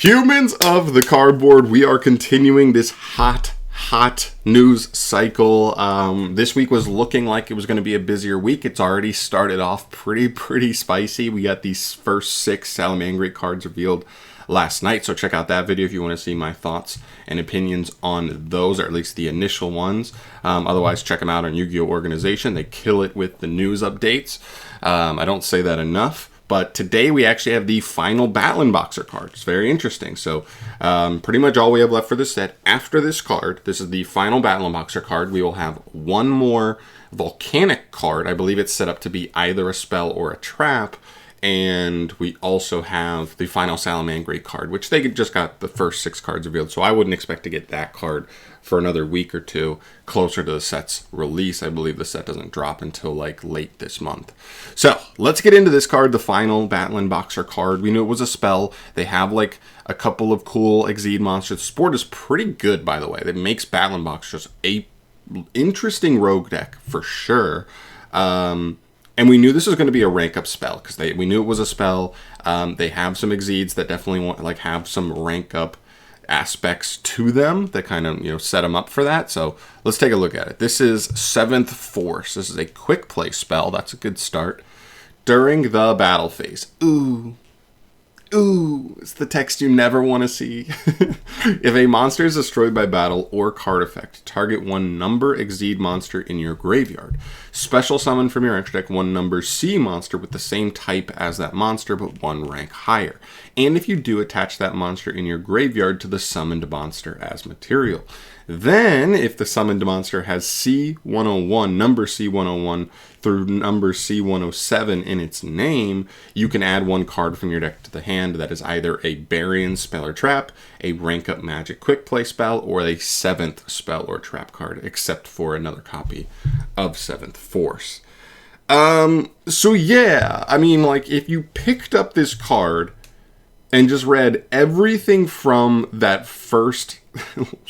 Humans of the cardboard, we are continuing this hot news cycle. This week was looking like it was going to be a busier week. It's already started off pretty spicy. We got these first 6 Salamangreat cards revealed last night, so check out that video if you want to see my thoughts and opinions on those, or at least the initial ones. Otherwise, check them out on Yu-Gi-Oh! Organization. They kill it with the news updates. I don't say that enough. But today we actually have the final BATTLIN BOXER card. It's very interesting. So pretty much all we have left for this set. After this card, this is the final BATTLIN BOXER card. We will have one more volcanic card. I believe it's set up to be either a spell or a trap. And we also have the final Salamangreat card, which they just got the first 6 cards revealed. So I wouldn't expect to get that card for another week or two closer to the set's release. I believe the set doesn't drop until like late this month. So let's get into this card, the final BATTLIN BOXER card. We knew it was a spell. They have like a couple of cool Exceed monsters. The sport is pretty good, by the way. That makes BATTLIN BOXERs a interesting rogue deck for sure. And we knew this was going to be a rank up spell because we knew it was a spell. They have some Exceeds that definitely have some rank up aspects to them that kind of set them up for that. So let's take a look at it. This is 7th Force. This is a quick play spell. That's a good start. During the battle phase. Ooh, it's the text you never want to see. If a monster is destroyed by battle or card effect, target one number Exceed monster in your graveyard. Special summon from your extra deck one number C monster with the same type as that monster, but 1 rank higher. And if you do, attach that monster in your graveyard to the summoned monster as material. Then, if the summoned monster has C101, number C101 through number C107 in its name, you can add 1 card from your deck to the hand that is either a Bury-in spell or trap, a rank up magic quick play spell, or a 7th spell or trap card, except for another copy of 7th Force. So yeah, I mean, like, if you picked up this card and just read everything from that first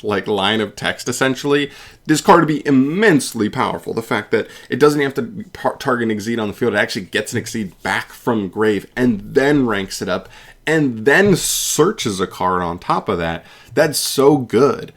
line of text, essentially, this card would be immensely powerful. The fact that it doesn't have to target an Exceed on the field, it actually gets an Exceed back from grave and then ranks it up and then searches a card on top of that. That's so good.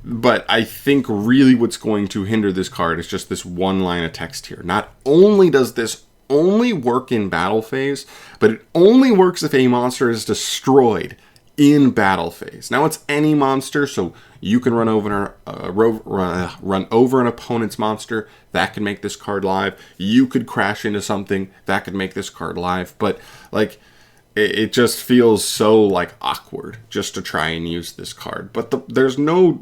But I think really what's going to hinder this card is just this one line of text here. Not only does this only work in battle phase, but it only works if a monster is destroyed in battle phase. Now it's any monster, so you can run over an opponent's monster. That can make this card live. You could crash into something. That could make this card live. But like, it just feels so like awkward just to try and use this card. But there's no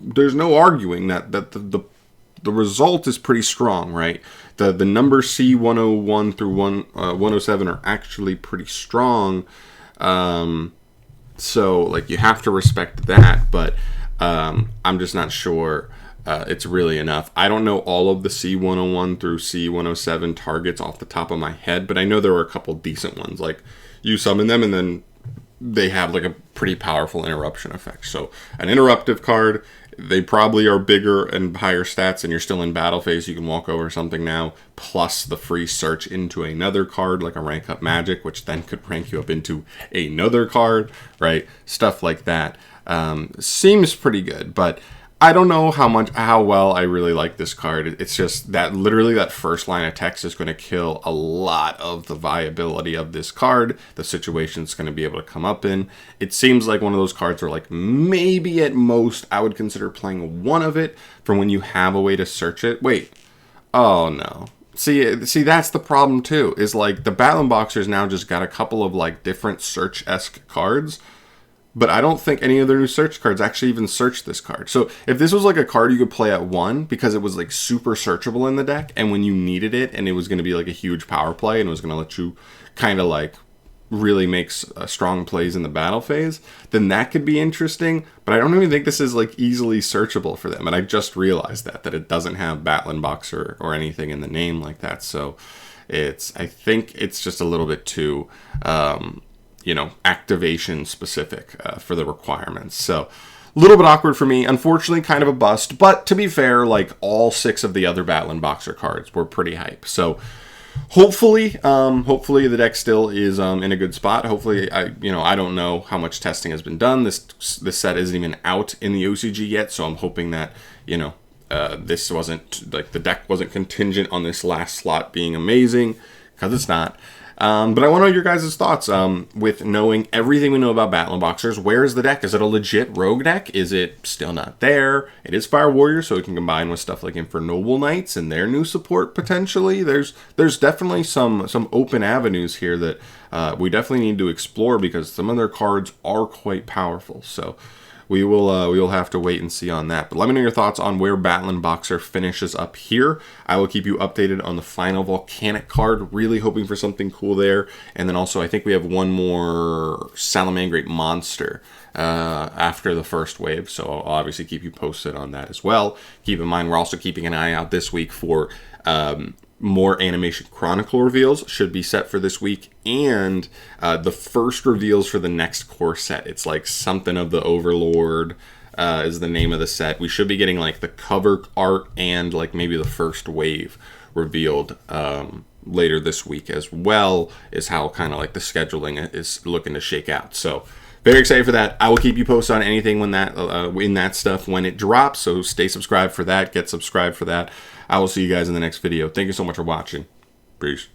arguing that the result is pretty strong, right? The number C101 through 107 are actually pretty strong. So like you have to respect that, but I'm just not sure it's really enough. I don't know all of the C101 through C107 targets off the top of my head, but I know there are a couple decent ones. Like you summon them and then they have like a pretty powerful interruption effect. So an interruptive card, they probably are bigger and higher stats and you're still in battle phase. You can walk over something now, plus the free search into another card like a rank up magic, which then could rank you up into another card, right? Stuff like that. Seems pretty good, but I don't know how well I really like this card. It's just that literally that first line of text is going to kill a lot of the viability of this card, the situation it's going to be able to come up in. It seems like one of those cards where like maybe at most I would consider playing one of it for when you have a way to search it. Wait. Oh no. See, that's the problem too, is like the BATTLIN BOXERs now just got a couple of like different search-esque cards. But I don't think any of their new search cards actually even search this card. So if this was like a card you could play at 1 because it was like super searchable in the deck, and when you needed it and it was going to be like a huge power play and it was going to let you kind of like really make strong plays in the battle phase, then that could be interesting. But I don't even think this is like easily searchable for them. And I just realized that it doesn't have BATTLIN BOXER or anything in the name like that. So I think it's just a little bit too activation specific for the requirements. So a little bit awkward for me. Unfortunately, kind of a bust. But to be fair, like all 6 of the other BATTLIN BOXER cards were pretty hype. So hopefully the deck still is in a good spot. Hopefully, I don't know how much testing has been done. This set isn't even out in the OCG yet, so I'm hoping that this wasn't like the deck wasn't contingent on this last slot being amazing, because it's not. But I want to know your guys' thoughts with knowing everything we know about BATTLIN Boxers. Where is the deck? Is it a legit rogue deck? Is it still not there? It is Fire Warrior, so it can combine with stuff like Infernoble Knights and their new support potentially. There's definitely some open avenues here that we definitely need to explore, because some of their cards are quite powerful. So we will have to wait and see on that. But let me know your thoughts on where BATTLIN Boxer finishes up here. I will keep you updated on the final Volcanic card. Really hoping for something cool there. And then also, I think we have one more Salamangreat monster after the first wave. So I'll obviously keep you posted on that as well. Keep in mind, we're also keeping an eye out this week for more Animation Chronicle reveals should be set for this week, and the first reveals for the next core set. It's like something of the Overlord is the name of the set. We should be getting like the cover art and like maybe the first wave revealed later this week, as well as how kind of like the scheduling is looking to shake out. So very excited for that. I will keep you posted on anything when that in that stuff when it drops. So stay subscribed for that. Get subscribed for that. I will see you guys in the next video. Thank you so much for watching. Peace.